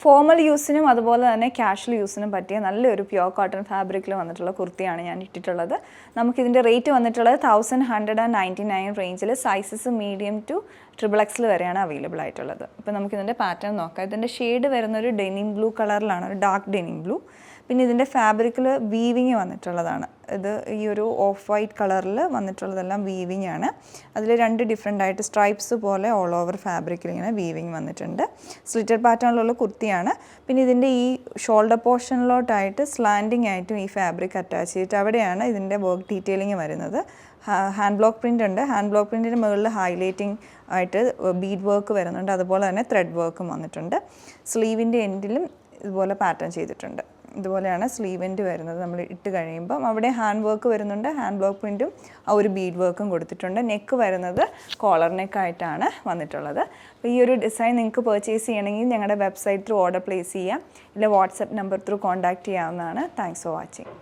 Formal യൂസിനും അതുപോലെ തന്നെ casual യൂസിനും പറ്റിയ നല്ലൊരു പ്യുവർ കോട്ടൺ ഫാബ്രിക്കിൽ വന്നിട്ടുള്ള കുർത്തിയാണ് ഞാൻ ഇട്ടിട്ടുള്ളത്. നമുക്കിതിൻ്റെ റേറ്റ് വന്നിട്ടുള്ളത് 1199 റേഞ്ചിൽ, സൈസസ് മീഡിയം ടു XXL വരെയാണ് അവൈലബിൾ ആയിട്ടുള്ളത്. അപ്പോൾ നമുക്കിതിൻ്റെ പാറ്റേൺ നോക്കാം. ഇതിൻ്റെ ഷെയ്ഡ് വരുന്നൊരു ഡെനിം ബ്ലൂ കളറിലാണ്, ഒരു ഡാർക്ക് ഡെനിം ബ്ലൂ. പിന്നെ ഇതിൻ്റെ ഫാബ്രിക്കിൽ വീവിങ് വന്നിട്ടുള്ളതാണ്. ഇത് ഈ ഒരു ഓഫ് വൈറ്റ് കളറിൽ വന്നിട്ടുള്ളതെല്ലാം വീവിങ് ആണ്. അതിൽ 2 ഡിഫറെൻ്റ് ആയിട്ട് സ്ട്രൈപ്സ് പോലെ ഓൾ ഓവർ ഫാബ്രിക്കിൽ ഇങ്ങനെ വീവിങ് വന്നിട്ടുണ്ട്. സ്ലിറ്റഡ് പാറ്റേണിലുള്ള കുർത്തിയാണ്. പിന്നെ ഇതിൻ്റെ ഈ ഷോൾഡർ പോർഷനിലോട്ടായിട്ട് സ്ലാൻഡിങ് ആയിട്ടും ഈ ഫാബ്രിക് അറ്റാച്ച് ചെയ്തിട്ട് അവിടെയാണ് ഇതിൻ്റെ വർക്ക് ഡീറ്റെയിലിംഗ് വരുന്നത്. ഹാൻഡ് ബ്ലോക്ക് പ്രിൻ്റ് ഉണ്ട്. ഹാൻഡ് ബ്ലോക്ക് പ്രിൻറ്റിൻ്റെ മുകളിൽ ഹൈലൈറ്റിംഗ് ആയിട്ട് ബീഡ് വർക്ക് വരുന്നുണ്ട്. അതുപോലെ തന്നെ ത്രെഡ് വർക്കും വന്നിട്ടുണ്ട്. സ്ലീവിൻ്റെ എൻഡിലും ഇതുപോലെ പാറ്റേൺ ചെയ്തിട്ടുണ്ട്. ഇതുപോലെയാണ് സ്ലീവ് എൻഡ് വരുന്നത്. നമ്മൾ ഇട്ട് കഴിയുമ്പം അവിടെ ഹാൻഡ് വർക്ക് വരുന്നുണ്ട്. ഹാൻഡ് ബ്ലോക്ക് പ്രിൻറ്റും ആ ഒരു ബീഡ് വർക്കും കൊടുത്തിട്ടുണ്ട്. നെക്ക് വരുന്നത് കോളർ നെക്കായിട്ടാണ് വന്നിട്ടുള്ളത്. അപ്പോൾ ഈ ഒരു ഡിസൈൻ നിങ്ങൾക്ക് പർച്ചേസ് ചെയ്യണമെങ്കിൽ ഞങ്ങളുടെ വെബ്സൈറ്റ് ത്രൂ ഓർഡർ പ്ലേസ് ചെയ്യാം, ഇല്ല വാട്സപ്പ് നമ്പർ ത്രൂ കോൺടാക്റ്റ് ചെയ്യാവുന്നതാണ്. Thanks for watching.